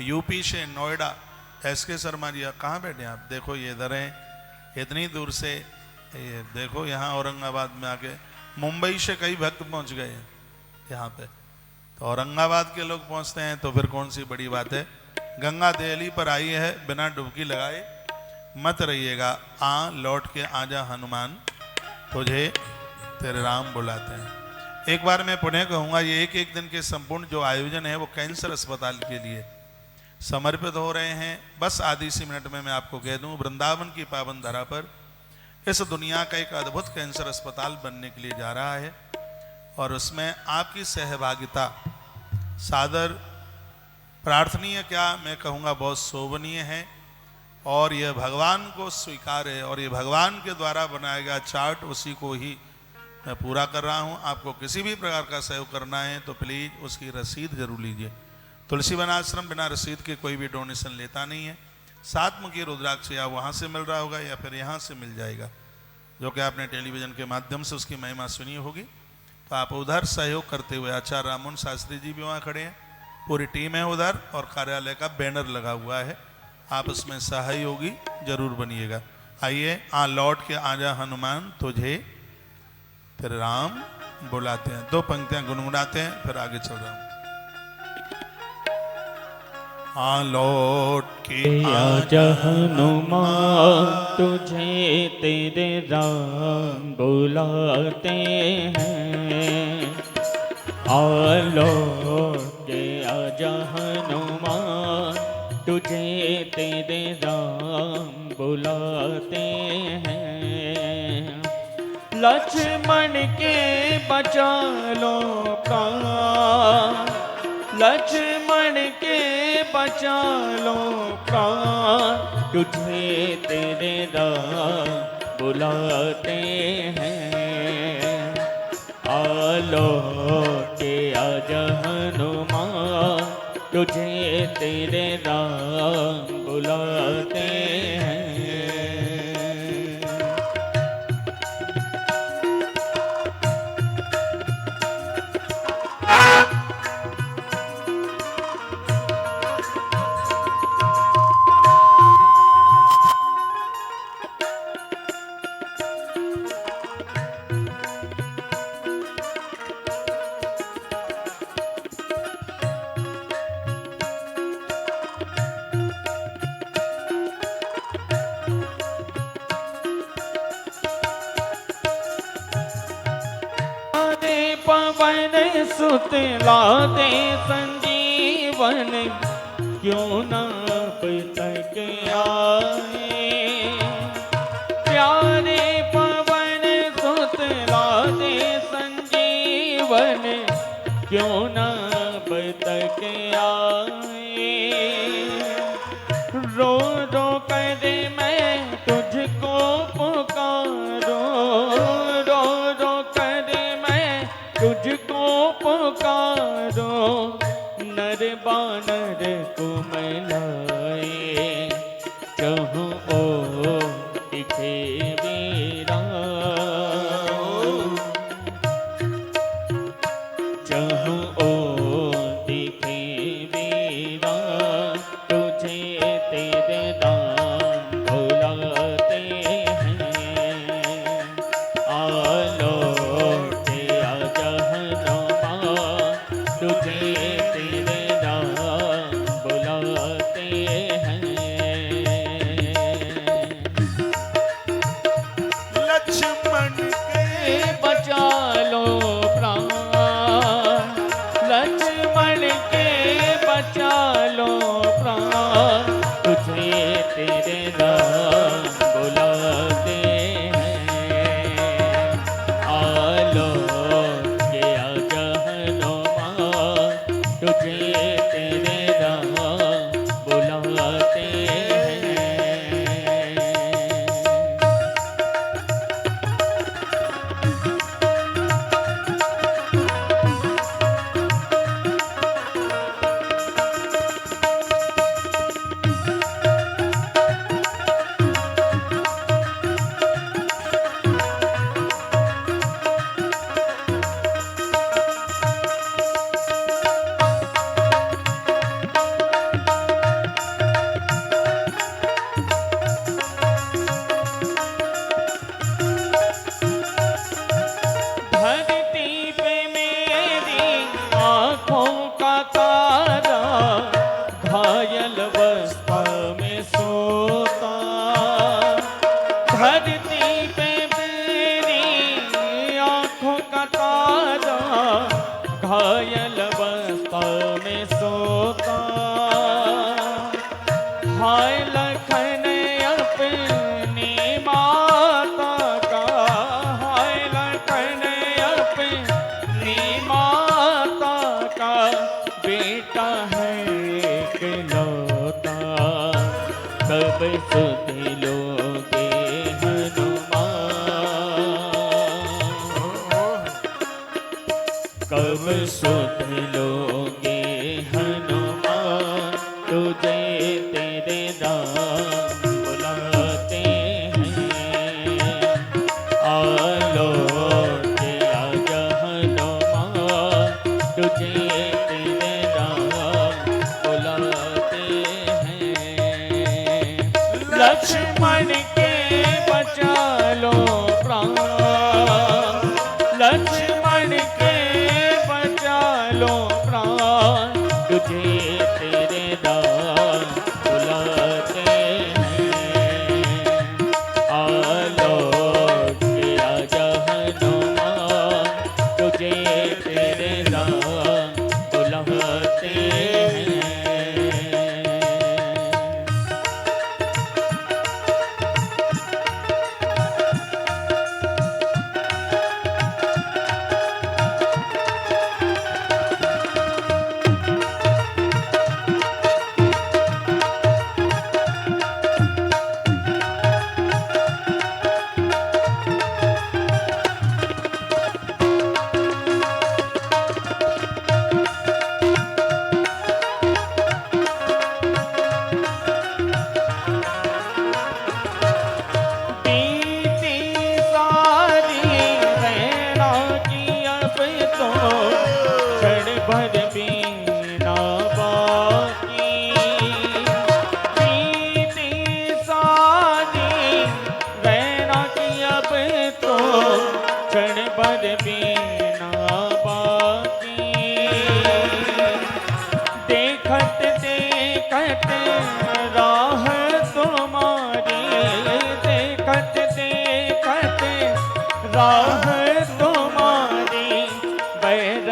यूपी से नोएडा SK शर्मा जी कहाँ बैठे हैं आप? देखो ये इधर हैं, इतनी दूर से ये देखो, यहाँ औरंगाबाद में आके मुंबई से कई भक्त पहुँच गए हैं यहाँ पे। तो औरंगाबाद के लोग पहुँचते हैं तो फिर कौन सी बड़ी बात है। गंगा दहली पर आई है, बिना डुबकी लगाए मत रहिएगा। लौट के आजा हनुमान, तुझे तेरे राम बुलाते हैं। एक बार मैं पुनः कहूँगा, ये एक दिन के संपूर्ण जो आयोजन है वो कैंसर अस्पताल के लिए समर्पित हो रहे हैं। बस आधी सी मिनट में मैं आपको कह दूं, वृंदावन की पावन धरा पर इस दुनिया का एक अद्भुत कैंसर अस्पताल बनने के लिए जा रहा है, और उसमें आपकी सहभागिता सादर प्रार्थनीय, क्या मैं कहूँगा बहुत शोभनीय है, और यह भगवान को स्वीकार है, और ये भगवान के द्वारा बनाया गया चार्ट उसी को ही मैं पूरा कर रहा हूँ। आपको किसी भी प्रकार का सहयोग करना है तो प्लीज़ उसकी रसीद जरूर लीजिए। तुलसी वन आश्रम बिना रसीद के कोई भी डोनेशन लेता नहीं है। 7 मुखी रुद्राक्ष या वहाँ से मिल रहा होगा या फिर यहाँ से मिल जाएगा, जो कि आपने टेलीविज़न के माध्यम से उसकी महिमा सुनी होगी। तो आप उधर सहयोग करते हुए, आचार्य राममोहन शास्त्री जी भी वहाँ खड़े हैं, पूरी टीम है उधर, और कार्यालय का बैनर लगा हुआ है, आप उसमें सहयोगी जरूर बनिएगा। आइए, लौट के आजा हनुमान, तुझे तेरे राम बुलाते हैं। 2 पंक्तियां गुनगुनाते हैं, फिर आगे चल रहा हूं। लौट के आजा हनुमान, तुझे तेरे राम बुलाते हैं। लौट के आजा हनुमान, तुझे तेरे राम बुलाते हैं। लक्ष्मण के बचा लो प्राण, लक्ष्मण के बचा लो प्राण, तुझे तेरे राम बुलाते हैं। लौट के आजा हनुमान, तुझे तेरे राम बुलाते हैं। पर सुतला दे संजीवन, क्यों न अब तक आए। प्यारे पवन सुतला दे संजीवन, क्यों न अब तक आए। रो रो कर मैं तुझको पुकारूं, रो रो कर मैं तुझको पुकारूं। नर बानर को मैं लाए, चाहूं ओ दिखे वीरा, चाहूं ओ दिखे वीरा। तुझे तेरे नाम बुलाते हैं, आलोक आजा हनुमा। तुझे तेरे नाम बुलाते हैं। लक्ष्मण के बचा लो प्राण, लक्ष्मण के बचा लो प्राण। तुझे तेरे नाम बुलाते हैं, आलोक आजा हनुमान। तुझे तेरे नाम बुलाते हैं। धरती पे मेरी आँखों का तारा, घायल अवस्था में सोता। धरती पे मेरी आँखों का तारा, घायल अवस्था में सोता। हाय लखन अपनी माता का, हाय लखन अपनी माता का। बेटा है इकलौता, कब सुध लोगे हनुमान, कब सुध लोगे हनुमान। तुझे तेरे नाम बुलाते हैं, आलोक आजा हनुमान। तुझे तेरे नाम बुलाते हैं। लक्ष्मण के बचा लो प्राण, लक्ष्मण के बचा लो प्राण। तुझे तेरे नाम बुलाते हैं, आलोक आजा हनुमान। तुझे तेरे नाम बुलाते हैं। राह तुम्हारी बैर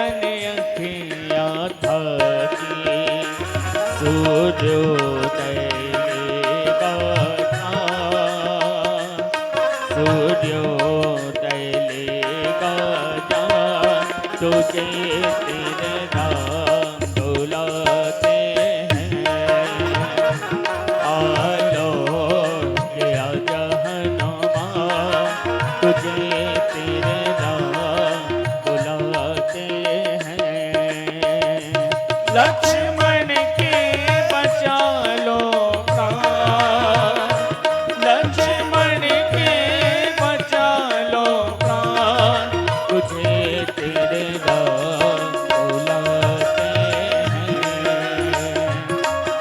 सूर्योदय लेगा जान, सूर्योदय लेगा जान, तुझे तेरे राम बुलाते हैं। आलोक गया जहनुमान, तुझे तेरे राम बुलाते हैं। लक्ष्मण के बचा लो प्राण, लक्ष्मण के बचा लो प्राण, तुझे तेरे राम बुलाते हैं।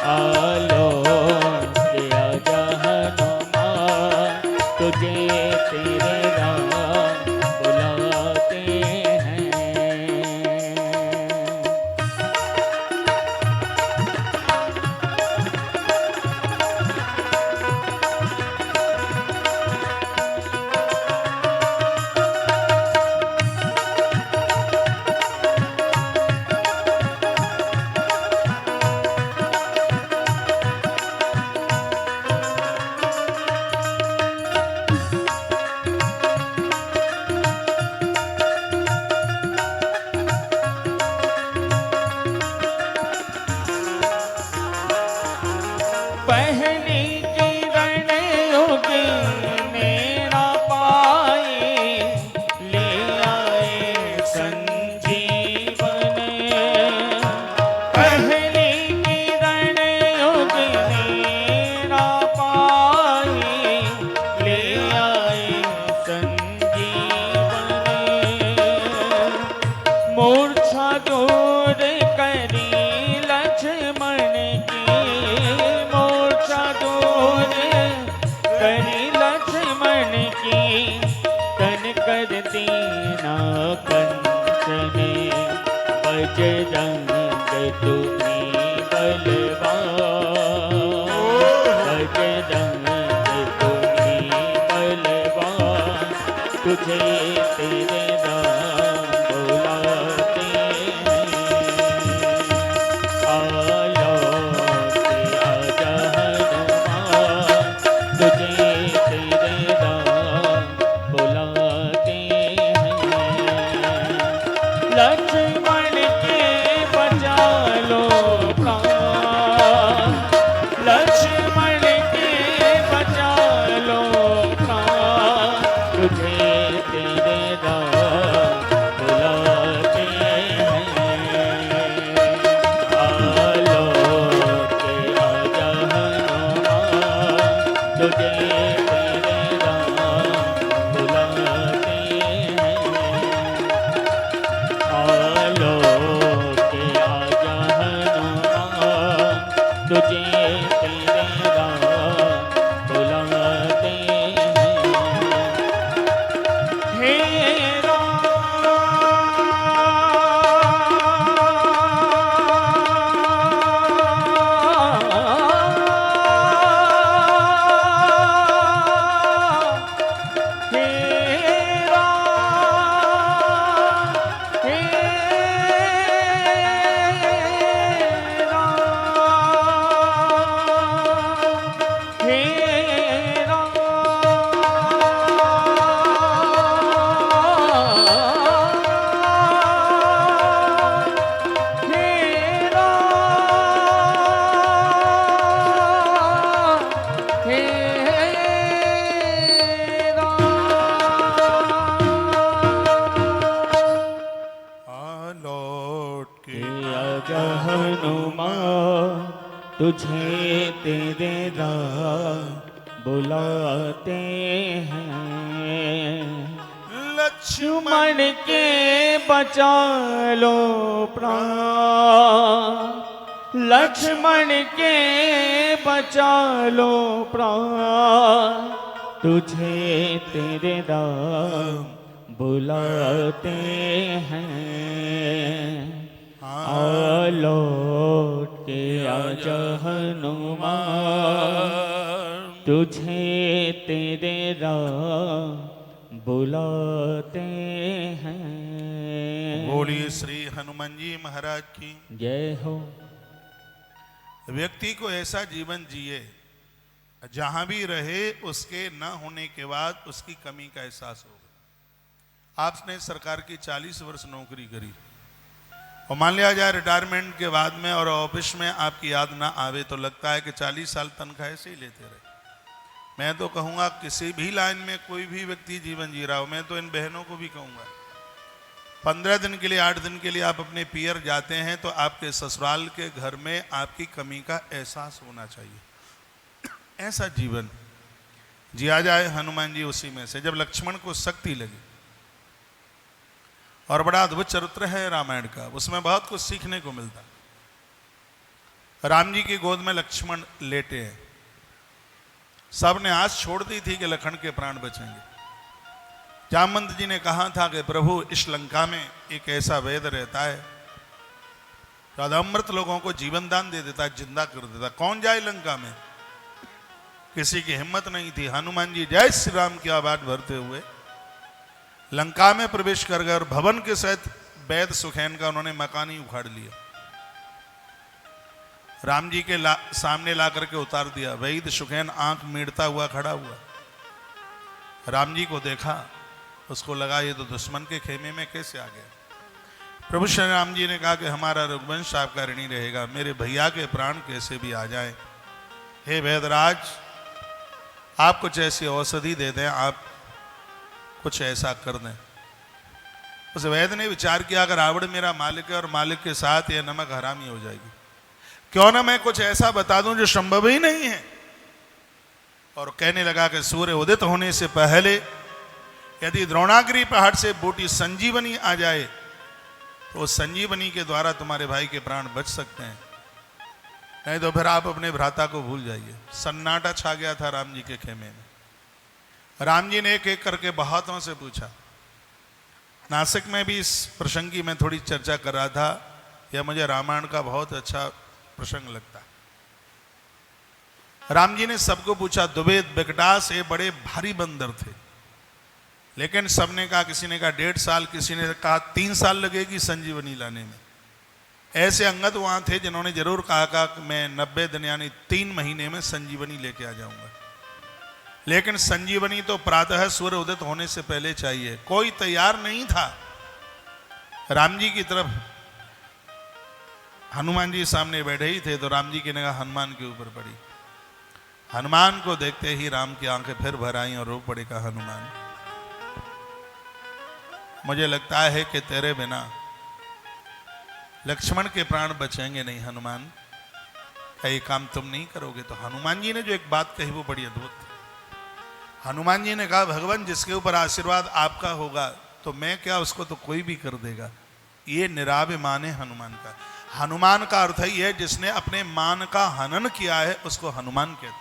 आलोक गया जहनुमान, तुझे तेरे राम बुलाते हैं। पहली किरण उगने ना पाई, ले आए संजीवन। पहली किरण उगने ना पाई, ले आए संजीवन। मूर्छा दूर करी लक्ष्मण की, मूर्छा दूर करी लक्ष्मण की, तन कर दीना कंचने, बजरंग तुम्ही बलवान, बजरंग तुम्ही बलवान, तुझे तेरे राम बुलाते हैं। आलोक गया जहनुमान, तुझे तेरे राम बुलाते हैं। लक्ष्मण के बचा लो प्राण, लक्ष्मण के बचा लो प्राण, तुझे तेरे राम बुलाते हैं। आलोक गया जहनुमान, तुझे तेरे राम बुलाते हैं। आलोक गया जहनुमान, तुझे तेरे राम बुलाते हैं। हे हनुमान, तुझे तेरे राम बुलाते हैं। लक्ष्मण के बचा लो प्राण, लक्ष्मण के बचा लो प्राण, तुझे तेरे राम बुलाते हैं। लौट के आजा हनुमान, तुझे तेरे राम बुलाते हैं। बोलिए श्री हनुमान जी महाराज की जय हो। व्यक्ति को ऐसा जीवन जिए जहां भी रहे उसके न होने के बाद उसकी कमी का एहसास होगा। आपने सरकार की 40 वर्ष नौकरी करी और मान लिया जाए रिटायरमेंट के बाद में और ऑफिस में आपकी याद ना आवे तो लगता है कि 40 साल तनख्वाह ऐसे ही लेते रहे। मैं तो कहूँगा किसी भी लाइन में कोई भी व्यक्ति जीवन जी रहा हो, मैं तो इन बहनों को भी कहूँगा 15 दिन के लिए 8 दिन के लिए आप अपने पियर जाते हैं तो आपके ससुराल के घर में आपकी कमी का एहसास होना चाहिए। ऐसा जीवन जिया जाए। हनुमान जी उसी में से, जब लक्ष्मण को शक्ति लगी, और बड़ा अद्भुत चरित्र है रामायण का, उसमें बहुत कुछ सीखने को मिलता। राम जी की गोद में लक्ष्मण लेटे हैं, सब ने आस छोड़ दी थी कि लखन के प्राण बचेंगे। जामवंत जी ने कहा था कि प्रभु इस लंका में एक ऐसा वेद रहता है जो अमृत लोगों को जीवन दान दे देता, जिंदा कर देता, कौन जाए लंका में। किसी की हिम्मत नहीं थी। हनुमान जी जय श्री राम की आवाज भरते हुए लंका में प्रवेश कर गए और भवन के सहित वैद सुखैन का उन्होंने मकान ही उखाड़ लिया, राम जी के सामने ला करके उतार दिया। वैद सुखैन आंख मीड़ता हुआ खड़ा हुआ, राम जी को देखा, उसको लगा ये तो दुश्मन के खेमे में कैसे आ गया। प्रभु श्री राम जी ने कहा कि हमारा रघुवंश आपका ऋणी रहेगा, मेरे भैया के प्राण कैसे भी आ जाए। हे वैदराज, आप कुछ ऐसी औषधि दे दें, आप कुछ ऐसा कर दें। उस वैद्य ने विचार किया अगर रावण मेरा मालिक है और मालिक के साथ यह नमक हरामी हो जाएगी, क्यों ना मैं कुछ ऐसा बता दूं जो संभव ही नहीं है। और कहने लगा कि सूर्य उदित होने से पहले यदि द्रोणागिरी पहाड़ से बूटी संजीवनी आ जाए तो उस संजीवनी के द्वारा तुम्हारे भाई के प्राण बच सकते हैं, नहीं तो फिर आप अपने भ्राता को भूल जाइए। सन्नाटा छा गया था राम जी के खेमे में। राम जी ने एक एक करके बहुतों से पूछा। नासिक में भी इस प्रसंग की मैं थोड़ी चर्चा कर रहा था, यह मुझे रामायण का बहुत अच्छा प्रसंग लगता है। राम जी ने सबको पूछा, दुबेद बिकटास ये बड़े भारी बंदर थे, लेकिन सबने कहा, किसी ने कहा 1.5 साल, किसी ने कहा 3 साल लगेगी संजीवनी लाने में। ऐसे अंगद वहां थे जिन्होंने जरूर कहा कि मैं 90 दिन यानी 3 महीने में संजीवनी लेके आ जाऊंगा, लेकिन संजीवनी तो प्रातः सूर्य उदित होने से पहले चाहिए। कोई तैयार नहीं था। राम जी की तरफ हनुमान जी सामने बैठे ही थे तो राम जी की निगाह हनुमान के ऊपर पड़ी। हनुमान को देखते ही राम की आंखें फिर भर आई और रो पड़े। कहा, हनुमान, मुझे लगता है कि तेरे बिना लक्ष्मण के प्राण बचेंगे नहीं। हनुमान, क्या ये काम तुम नहीं करोगे? तो हनुमान जी ने जो एक बात कही वो बड़ी अद्भुत थी। हनुमान जी ने कहा, भगवान जिसके ऊपर आशीर्वाद आपका होगा तो मैं क्या, उसको तो कोई भी कर देगा। ये निराभिमान है हनुमान का। हनुमान का अर्थ ही है जिसने अपने मान का हनन किया है, उसको हनुमान कहते हैं।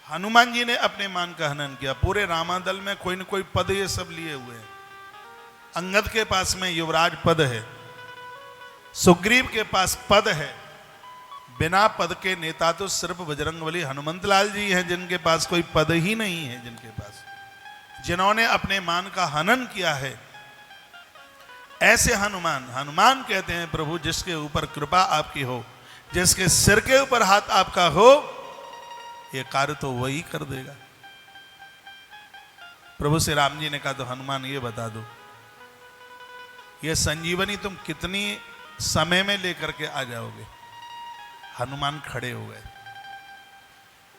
हनुमान जी ने अपने मान का हनन किया। पूरे रामादल में कोई न कोई पद ये सब लिए हुए हैं। अंगद के पास में युवराज पद है, सुग्रीव के पास पद है, बिना पद के नेता तो सिर्फ बजरंगबली हनुमंत लाल जी हैं जिनके पास कोई पद ही नहीं है, जिनके पास, जिन्होंने अपने मान का हनन किया है। ऐसे हनुमान, हनुमान कहते हैं प्रभु जिसके ऊपर कृपा आपकी हो, जिसके सिर के ऊपर हाथ आपका हो, ये कार्य तो वही कर देगा। प्रभु श्री राम जी ने कहा, तो हनुमान ये बता दो, ये संजीवनी तुम कितनी समय में लेकर के आ जाओगे? हनुमान खड़े हो गए,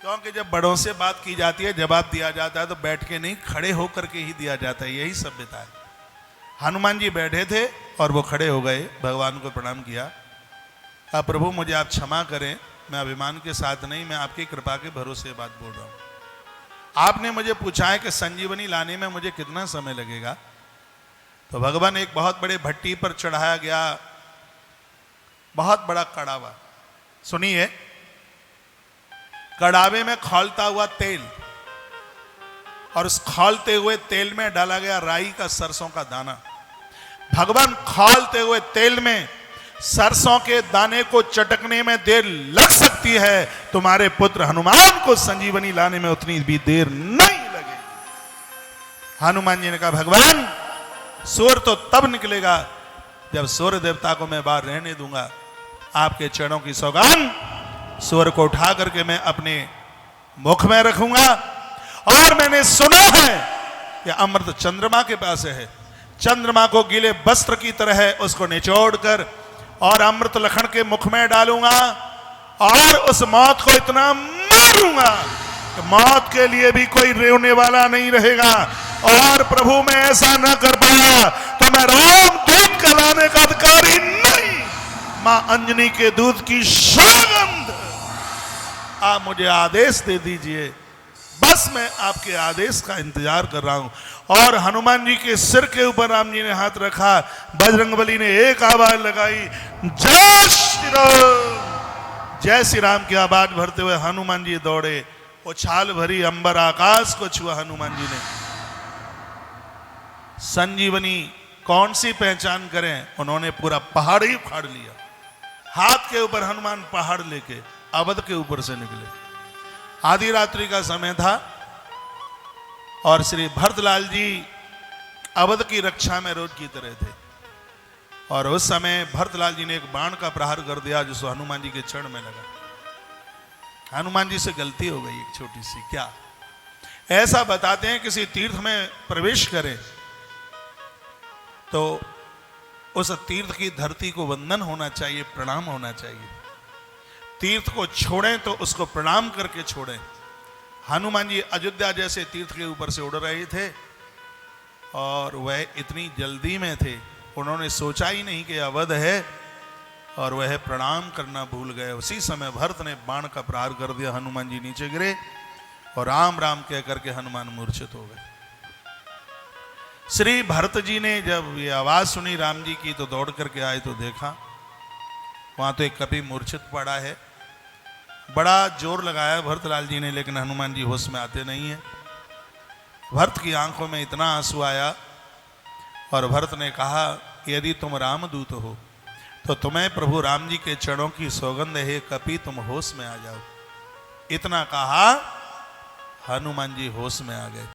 क्योंकि जब बड़ों से बात की जाती है, जवाब दिया जाता है तो बैठ के नहीं, खड़े होकर के ही दिया जाता है। यही सभ्यता है। हनुमान जी बैठे थे और वो खड़े हो गए, भगवान को प्रणाम किया। कहा, प्रभु मुझे आप क्षमा करें, मैं अभिमान के साथ नहीं, मैं आपकी कृपा के भरोसे बात बोल रहा हूं। आपने मुझे पूछा है कि संजीवनी लाने में मुझे कितना समय लगेगा। तो भगवान एक बहुत बड़े भट्टी पर चढ़ाया गया बहुत बड़ा कड़ावा, सुनिए, कड़ावे में खौलता हुआ तेल, और उस खौलते हुए तेल में डाला गया राई का सरसों का दाना। भगवान खौलते हुए तेल में सरसों के दाने को चटकने में देर लग सकती है, तुम्हारे पुत्र हनुमान को संजीवनी लाने में उतनी भी देर नहीं लगेगी। हनुमान जी ने कहा, भगवान सूर्य तो तब निकलेगा जब सूर्य देवता को मैं बाहर रहने दूंगा, आपके चरणों की सौगान स्वर को उठा करके मैं अपने मुख में रखूंगा। और मैंने सुना है कि अमृत चंद्रमा के पास है, चंद्रमा को गीले वस्त्र की तरह है उसको निचोड़ कर और अमृत लखन के मुख में डालूंगा और उस मौत को इतना मारूंगा कि मौत के लिए भी कोई रोने वाला नहीं रहेगा। और प्रभु मैं ऐसा न कर पाया तो मैं राम दूध का लाने का अधिकारी नहीं। मां अंजनी के दूध की सौगंध, आप मुझे आदेश दे दीजिए, बस मैं आपके आदेश का इंतजार कर रहा हूं। और हनुमान जी के सिर के ऊपर राम जी ने हाथ रखा, बजरंगबली ने एक आवाज लगाई, जय श्री राम। जय श्री राम की आवाज भरते हुए हनुमान जी दौड़े, उछाल भरी अंबर आकाश को छुआ हनुमान जी ने। संजीवनी कौन सी पहचान करें, उन्होंने पूरा पहाड़ ही उखाड़ लिया। हाथ के ऊपर हनुमान पहाड़ लेके अवध के ऊपर से निकले। आधी रात्रि का समय था और श्री भरतलाल जी अवध की रक्षा में रोज की तरह थे। और उस समय भरतलाल जी ने एक बाण का प्रहार कर दिया जो हनुमान जी के चरण में लगा। हनुमान जी से गलती हो गई एक छोटी सी। क्या? ऐसा बताते हैं किसी तीर्थ में प्रवेश करें तो उस तीर्थ की धरती को वंदन होना चाहिए, प्रणाम होना चाहिए। तीर्थ को छोड़ें तो उसको प्रणाम करके छोड़ें। हनुमान जी अयोध्या जैसे तीर्थ के ऊपर से उड़ रहे थे और वह इतनी जल्दी में थे, उन्होंने सोचा ही नहीं कि अवध है और वह प्रणाम करना भूल गए। उसी समय भरत ने बाण का प्रहार कर दिया, हनुमान जी नीचे गिरे और राम राम कह करके हनुमान मूर्छित हो गए। श्री भरत जी ने जब ये आवाज सुनी राम जी की तो दौड़ करके आए तो देखा वहां तो एक कपि मूर्छित पड़ा है। बड़ा जोर लगाया भरतलाल जी ने, लेकिन हनुमान जी होश में आते नहीं है। भरत की आंखों में इतना आंसू आया और भरत ने कहा, यदि तुम रामदूत हो तो तुम्हें प्रभु राम जी के चरणों की सौगंध है, कपि तुम होश में आ जाओ। इतना कहा, हनुमान जी होश में आ गए।